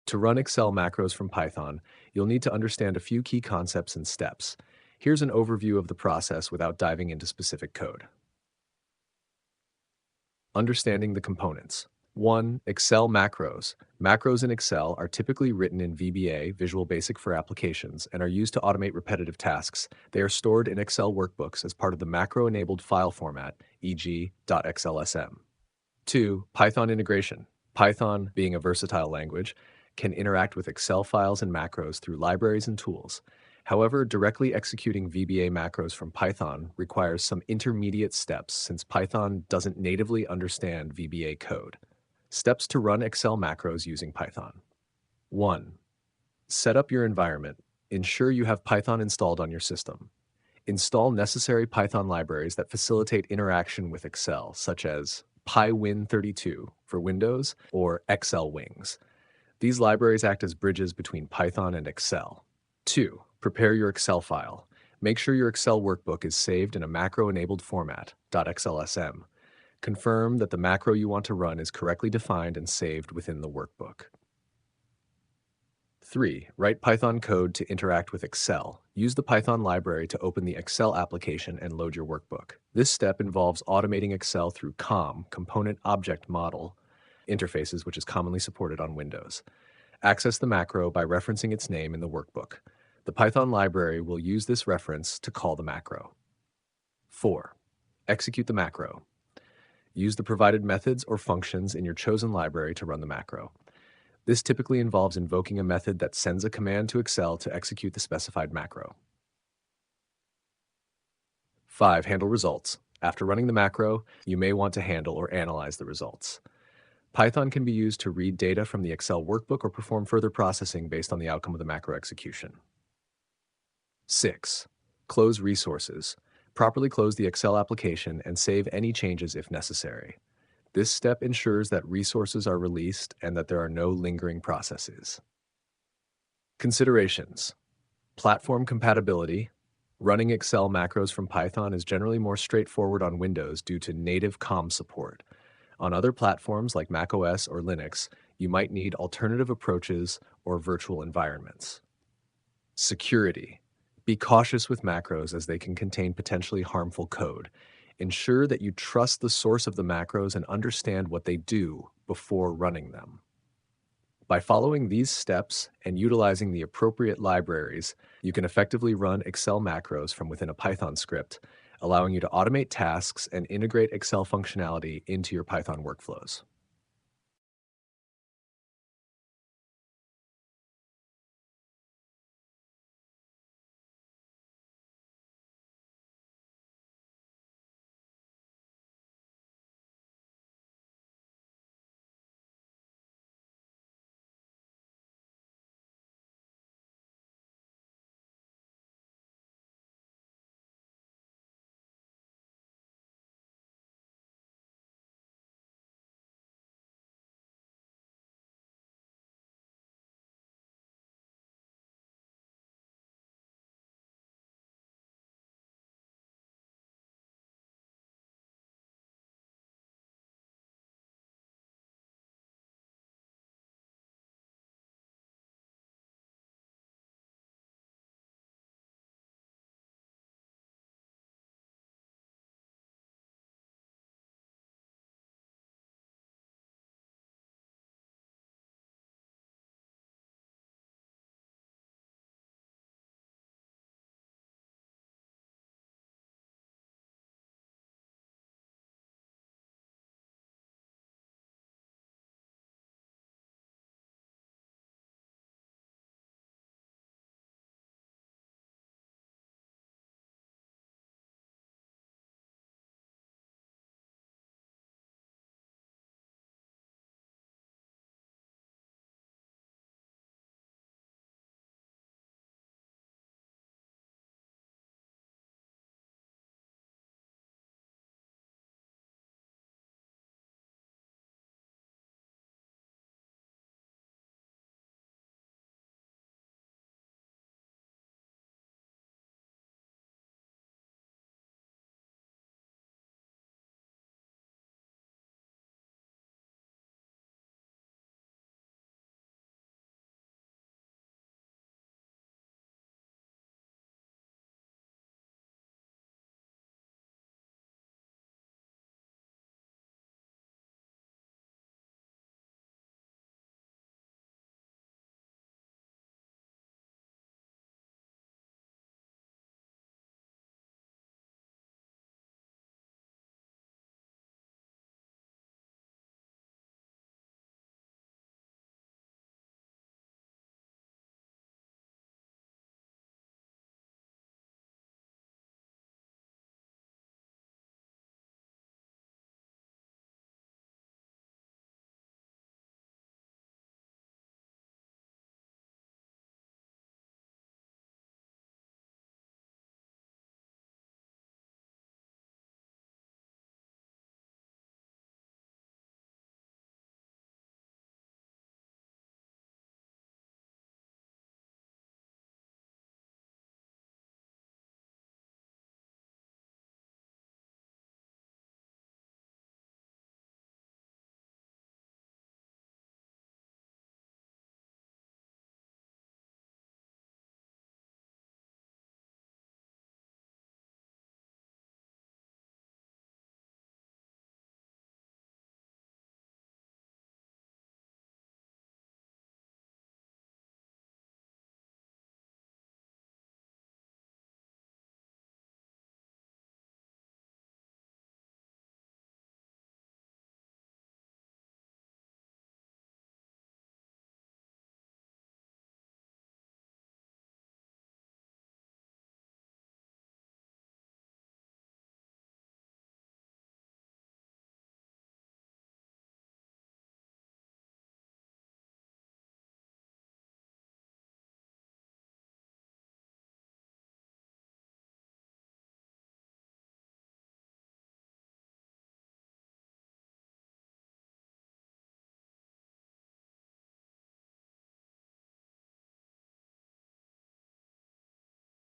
To run Excel macros from Python, you'll need to understand a few key concepts and steps. Here's an overview of the process without diving into specific code. Understanding the components. 1. Excel macros. Macros in Excel are typically written in VBA, Visual Basic for Applications, and are used to automate repetitive tasks. They are stored in Excel workbooks as part of the macro-enabled file format, e.g., .xlsm. 2. Python integration. Python, being a versatile language, can interact with Excel files and macros through libraries and tools. However, directly executing VBA macros from Python requires some intermediate steps since Python doesn't natively understand VBA code. Steps to run Excel macros using Python. 1. Set up your environment. Ensure you have Python installed on your system. Install necessary Python libraries that facilitate interaction with Excel, such as PyWin32 for Windows or XLWings. These libraries act as bridges between Python and Excel. 2. Prepare your Excel file. Make sure your Excel workbook is saved in a macro-enabled format, .xlsm. Confirm that the macro you want to run is correctly defined and saved within the workbook. 3. Write Python code to interact with Excel. Use the Python library to open the Excel application and load your workbook. This step involves automating Excel through COM, Component Object Model, interfaces, which is commonly supported on Windows. Access the macro by referencing its name in the workbook. The Python library will use this reference to call the macro. 4. Execute the macro. Use the provided methods or functions in your chosen library to run the macro. This typically involves invoking a method that sends a command to Excel to execute the specified macro. 5. Handle results. After running the macro, you may want to handle or analyze the results. Python can be used to read data from the Excel workbook or perform further processing based on the outcome of the macro execution. 6. Close resources. Properly close the Excel application and save any changes if necessary. This step ensures that resources are released and that there are no lingering processes. Considerations. Platform compatibility. Running Excel macros from Python is generally more straightforward on Windows due to native COM support. On other platforms like macOS or Linux, you might need alternative approaches or virtual environments. Security. Be cautious with macros as they can contain potentially harmful code. Ensure that you trust the source of the macros and understand what they do before running them. By following these steps and utilizing the appropriate libraries, you can effectively run Excel macros from within a Python script, allowing you to automate tasks and integrate Excel functionality into your Python workflows.